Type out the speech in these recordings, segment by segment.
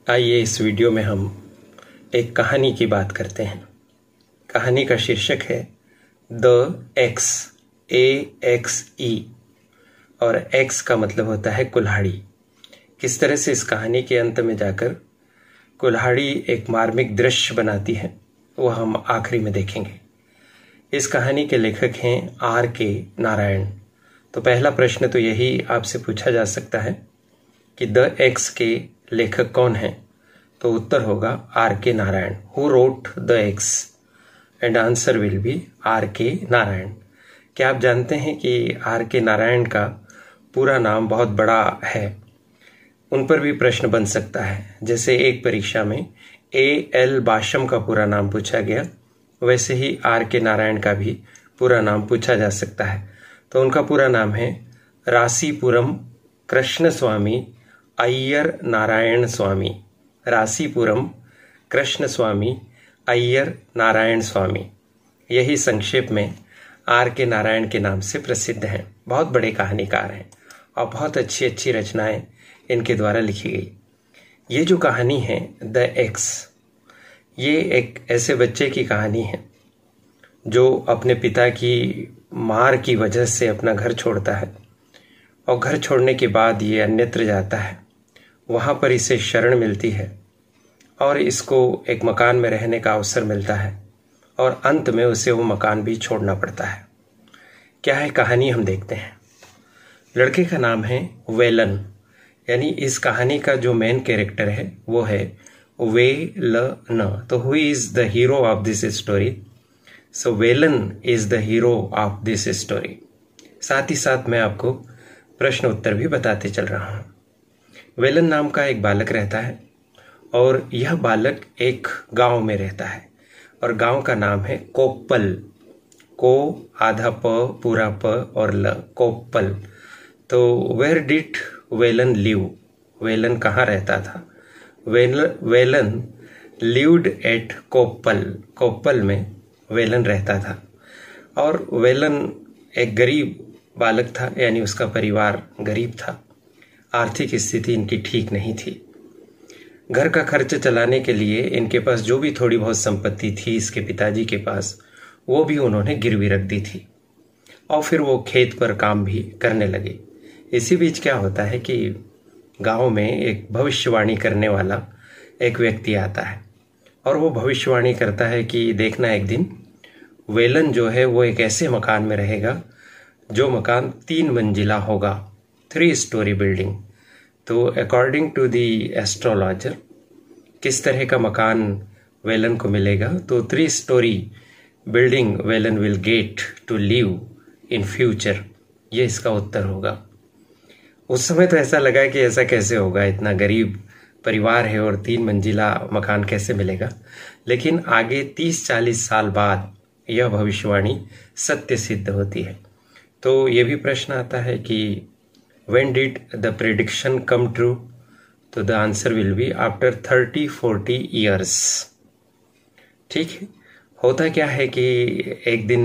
आइए इस वीडियो में हम एक कहानी की बात करते हैं। कहानी का शीर्षक है द एक्स, AXE, और एक्स का मतलब होता है कुल्हाड़ी। किस तरह से इस कहानी के अंत में जाकर कुल्हाड़ी एक मार्मिक दृश्य बनाती है वह हम आखिरी में देखेंगे। इस कहानी के लेखक हैं R.K. नारायण। तो पहला प्रश्न तो यही आपसे पूछा जा सकता है कि द एक्स के लेखक कौन हैं? तो उत्तर होगा R.K. Narayan. Who wrote the x? And answer will be R.K. Narayan. क्या आप जानते हैं कि R.K. नारायण का पूरा नाम बहुत बड़ा है? उन पर भी प्रश्न बन सकता है। जैसे एक परीक्षा में A.L. बाशम का पूरा नाम पूछा गया, वैसे ही R.K. नारायण का भी पूरा नाम पूछा जा सकता है। तो उनका पूरा नाम है रासीपुरम कृष्ण स्वामी अय्यर नारायण स्वामी। रासीपुरम कृष्ण स्वामी अय्यर नारायण स्वामी, यही संक्षेप में R.K. नारायण के नाम से प्रसिद्ध हैं। बहुत बड़े कहानीकार हैं और बहुत अच्छी अच्छी रचनाएं इनके द्वारा लिखी गई। ये जो कहानी है द एक्स, ये एक ऐसे बच्चे की कहानी है जो अपने पिता की मार की वजह से अपना घर छोड़ता है और घर छोड़ने के बाद ये अन्यत्र जाता है। वहाँ पर इसे शरण मिलती है और इसको एक मकान में रहने का अवसर मिलता है और अंत में उसे वो मकान भी छोड़ना पड़ता है। क्या है कहानी, हम देखते हैं। लड़के का नाम है वेलन, यानी इस कहानी का जो मेन कैरेक्टर है वो है वेलन। तो who is the hero of this story? So Velan is the hero of this story. साथ ही साथ मैं आपको प्रश्न उत्तर भी बताते चल रहा हूँ। वेलन नाम का एक बालक रहता है और यह बालक एक गांव में रहता है और गांव का नाम है कोप्पल। को आधा प पूरा प और ल, कोप्पल। तो where did Velan live? Velan कहाँ रहता था? Velan lived at Koppal. कोप्पल में वेलन रहता था और वेलन एक गरीब बालक था, यानी उसका परिवार गरीब था। आर्थिक स्थिति इनकी ठीक नहीं थी। घर का खर्च चलाने के लिए इनके पास जो भी थोड़ी बहुत संपत्ति थी इसके पिताजी के पास, वो भी उन्होंने गिरवी रख दी थी और फिर वो खेत पर काम भी करने लगे। इसी बीच क्या होता है कि गांव में एक भविष्यवाणी करने वाला एक व्यक्ति आता है और वो भविष्यवाणी करता है कि देखना, एक दिन वेलन जो है वो एक ऐसे मकान में रहेगा जो मकान 3 मंजिला होगा, 3 स्टोरी बिल्डिंग। तो अकॉर्डिंग टू दी एस्ट्रोलॉजर किस तरह का मकान वेलन को मिलेगा? तो 3 storey building Velan will get to live in future, ये इसका उत्तर होगा। उस समय तो ऐसा लगा कि ऐसा कैसे होगा, इतना गरीब परिवार है और 3 मंजिला मकान कैसे मिलेगा। लेकिन आगे 30-40 साल बाद यह भविष्यवाणी सत्य सिद्ध होती है। तो ये भी प्रश्न आता है कि when did the prediction come true? तो the answer will be after 30-40 years। ठीक है। होता क्या है कि एक दिन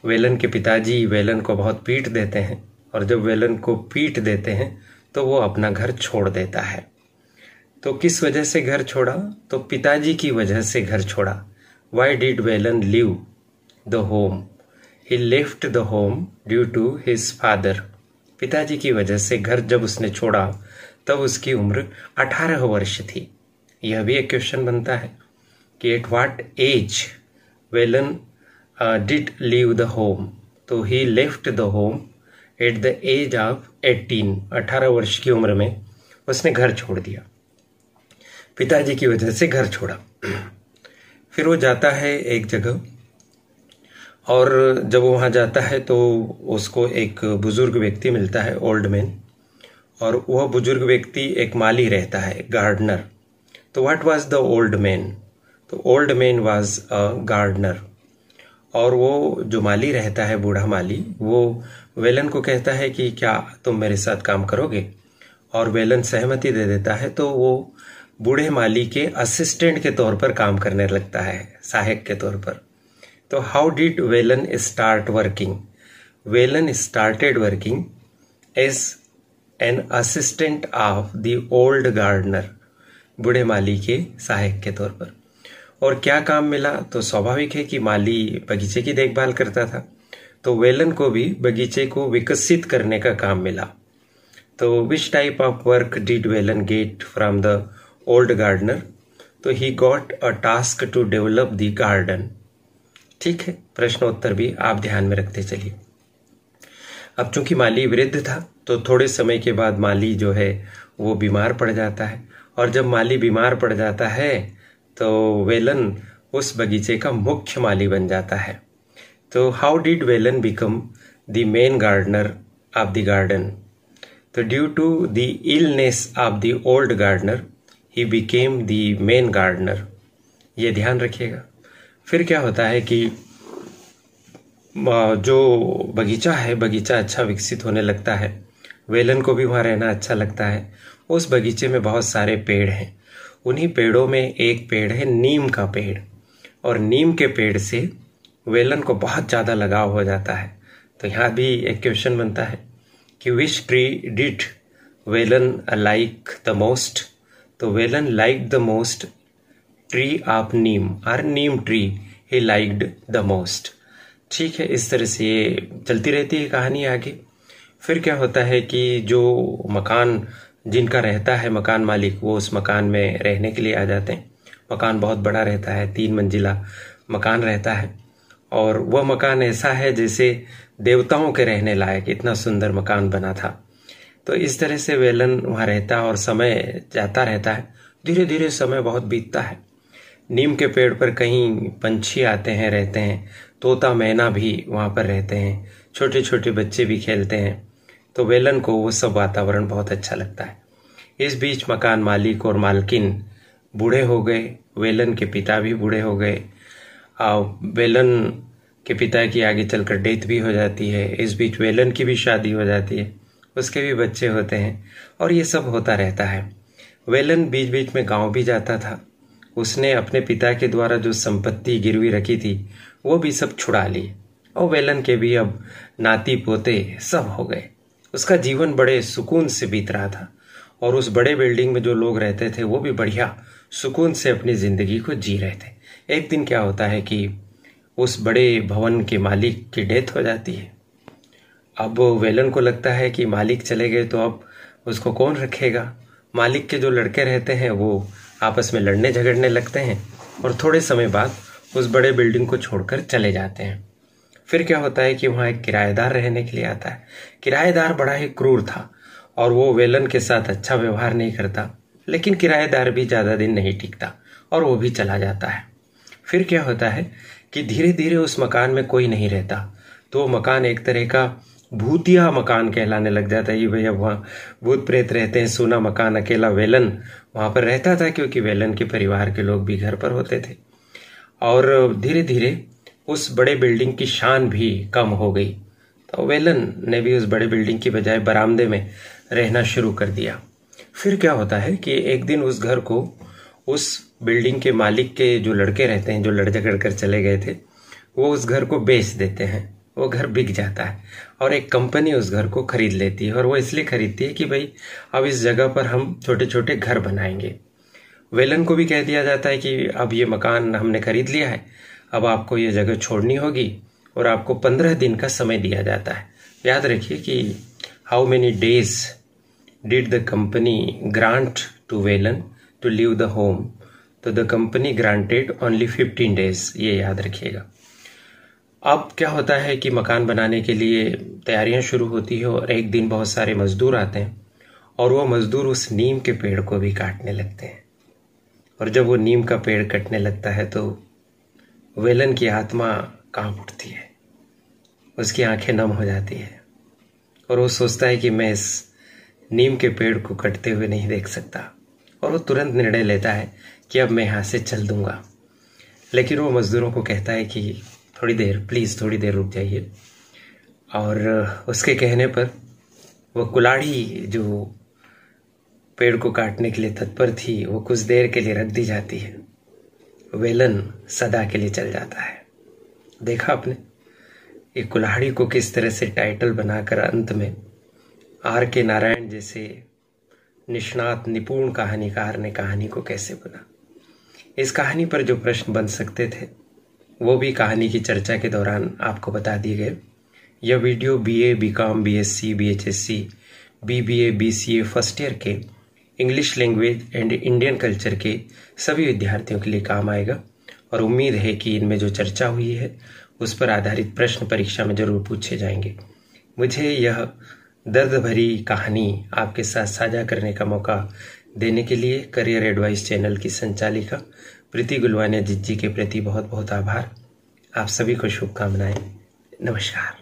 वेलन के पिताजी वेलन को बहुत पीट देते हैं और जब वेलन को पीट देते हैं तो वो अपना घर छोड़ देता है। तो किस वजह से घर छोड़ा? तो पिताजी की वजह से घर छोड़ा। Why did Velan leave the home? He left the home due to his father। पिताजी की वजह से घर जब उसने छोड़ा तब उसकी उम्र 18 वर्ष थी। यह भी एक क्वेश्चन बनता है कि at what age Velan did leave the home? तो he left the home at the age of 18। 18 वर्ष की उम्र में उसने घर छोड़ दिया, पिताजी की वजह से घर छोड़ा। फिर वो जाता है एक जगह और जब वो वहाँ जाता है तो उसको एक बुजुर्ग व्यक्ति मिलता है, ओल्ड मैन, और वह बुजुर्ग व्यक्ति एक माली रहता है, गार्डनर। तो what was the old man? तो old man was a gardener. और वो जो माली रहता है, बूढ़ा माली, वो वेलन को कहता है कि क्या तुम मेरे साथ काम करोगे? और वेलन सहमति दे देता है। तो वो बूढ़े माली के असिस्टेंट के तौर पर काम करने लगता है, सहायक के तौर पर। तो how did Velan start working? Velan started working as an assistant of the old gardener बूढ़े माली के सहायक के तौर पर। और क्या काम मिला, तो स्वाभाविक है कि माली बगीचे की देखभाल करता था, तो वेलन को भी बगीचे को विकसित करने का काम मिला। तो which type of work did Velan get from the old gardener, तो he got a task to develop the garden. ठीक है, प्रश्नोत्तर भी आप ध्यान में रखते चलिए। अब चूंकि माली वृद्ध था, तो थोड़े समय के बाद माली जो है वो बीमार पड़ जाता है, और जब माली बीमार पड़ जाता है तो वेलन उस बगीचे का मुख्य माली बन जाता है। तो how did Velan become the main gardener of the garden, तो due to the illness of the old gardener he became the main gardener. ये ध्यान रखिएगा। फिर क्या होता है कि जो बगीचा है, बगीचा अच्छा विकसित होने लगता है, वेलन को भी वहाँ रहना अच्छा लगता है। उस बगीचे में बहुत सारे पेड़ हैं, उन्हीं पेड़ों में एक पेड़ है नीम का पेड़, और नीम के पेड़ से वेलन को बहुत ज़्यादा लगाव हो जाता है। तो यहाँ भी एक क्वेश्चन बनता है कि which tree did Velan like the most, तो Velan like the most tree of neem, और neem tree he liked the most. ठीक है, इस तरह से ये चलती रहती है कहानी आगे। फिर क्या होता है कि जो मकान जिनका रहता है मकान मालिक, वो उस मकान में रहने के लिए आ जाते हैं। मकान बहुत बड़ा रहता है, 3 मंजिला मकान रहता है, और वह मकान ऐसा है जैसे देवताओं के रहने लायक, इतना सुंदर मकान बना था। तो इस तरह से वेलन वहाँ रहता है और समय जाता रहता है। धीरे धीरे समय बहुत बीतता है। नीम के पेड़ पर कहीं पंछी आते हैं, रहते हैं, तोता मैना भी वहाँ पर रहते हैं, छोटे छोटे बच्चे भी खेलते हैं। तो वेलन को वो सब वातावरण बहुत अच्छा लगता है। इस बीच मकान मालिक और मालकिन बूढ़े हो गए, वेलन के पिता भी बूढ़े हो गए। वेलन के पिता की आगे चलकर डेथ भी हो जाती है। इस बीच वेलन की भी शादी हो जाती है, उसके भी बच्चे होते हैं, और ये सब होता रहता है। वेलन बीच बीच में गांव भी जाता था। उसने अपने पिता के द्वारा जो संपत्ति गिरवी रखी थी वो भी सब छुड़ा ली, और वेलन के भी अब नाती पोते सब हो गए। उसका जीवन बड़े सुकून से बीत रहा था, और उस बड़े बिल्डिंग में जो लोग रहते थे वो भी बढ़िया सुकून से अपनी जिंदगी को जी रहे थे। एक दिन क्या होता है कि उस बड़े भवन के मालिक की डेथ हो जाती है। अब वेलन को लगता है कि मालिक चले गए तो अब उसको कौन रखेगा। मालिक के जो लड़के रहते हैं वो आपस में लड़ने झगड़ने लगते हैं, और थोड़े समय बाद उस बड़े बिल्डिंग को छोड़कर चले जाते हैं। फिर क्या होता है कि वहाँ एक किराएदार रहने के लिए आता है। किराएदार बड़ा ही क्रूर था, और वो वेलन के साथ अच्छा व्यवहार नहीं करता, लेकिन किराएदार भी ज़्यादा दिन नहीं टिकता और वो भी चला जाता है। फिर क्या होता है कि धीरे धीरे उस मकान में कोई नहीं रहता, तो मकान एक तरह का भूतिया मकान कहलाने लग जाता है। ये भैया वहाँ भूत प्रेत रहते हैं, सूना मकान, अकेला वेलन वहाँ पर रहता था, क्योंकि वेलन के परिवार के लोग भी घर पर होते थे। और धीरे धीरे उस बड़े बिल्डिंग की शान भी कम हो गई, तो वेलन ने भी उस बड़े बिल्डिंग की बजाय बरामदे में रहना शुरू कर दिया। फिर क्या होता है कि एक दिन उस घर को उस बिल्डिंग के मालिक के जो लड़के रहते हैं, जो लड़ झगड़ कर चले गए थे, वो उस घर को बेच देते हैं। वो घर बिक जाता है, और एक कंपनी उस घर को खरीद लेती है, और वो इसलिए खरीदती है कि भाई अब इस जगह पर हम छोटे छोटे घर बनाएंगे। वेलन को भी कह दिया जाता है कि अब ये मकान हमने खरीद लिया है, अब आपको ये जगह छोड़नी होगी, और आपको 15 दिन का समय दिया जाता है। याद रखिए कि how many days did the company grant to Velan to leave the home, तो the company granted only 15 days, ये याद रखिएगा। अब क्या होता है कि मकान बनाने के लिए तैयारियां शुरू होती है, और एक दिन बहुत सारे मजदूर आते हैं, और वो मजदूर उस नीम के पेड़ को भी काटने लगते हैं। और जब वो नीम का पेड़ कटने लगता है तो वेलन की आत्मा कांप उठती है, उसकी आंखें नम हो जाती है, और वो सोचता है कि मैं इस नीम के पेड़ को कटते हुए नहीं देख सकता, और वो तुरंत निर्णय लेता है कि अब मैं यहाँ से चल दूंगा। लेकिन वो मजदूरों को कहता है कि थोड़ी देर, प्लीज़ थोड़ी देर रुक जाइए। और उसके कहने पर वो कुल्हाड़ी जो पेड़ को काटने के लिए तत्पर थी, वो कुछ देर के लिए रख दी जाती है। वेलन सदा के लिए चल जाता है। देखा आपने ये कुल्हाड़ी को किस तरह से टाइटल बनाकर अंत में R.K. नारायण जैसे निष्णात निपुण कहानीकार ने कहानी को कैसे बुना। इस कहानी पर जो प्रश्न बन सकते थे वो भी कहानी की चर्चा के दौरान आपको बता दिए गए। यह video BA, BCom, BSc, BHSC, BBA, BCA first year के English language and Indian culture के सभी विद्यार्थियों के लिए काम आएगा और उम्मीद है कि इनमें जो चर्चा हुई है उस पर आधारित प्रश्न परीक्षा में जरूर पूछे जाएंगे। मुझे यह दर्द भरी कहानी आपके साथ साझा करने का मौका देने के लिए करियर एडवाइस चैनल की संचालिका प्रीति गुलवानिया जी के प्रति बहुत बहुत आभार। आप सभी को शुभकामनाएं। नमस्कार।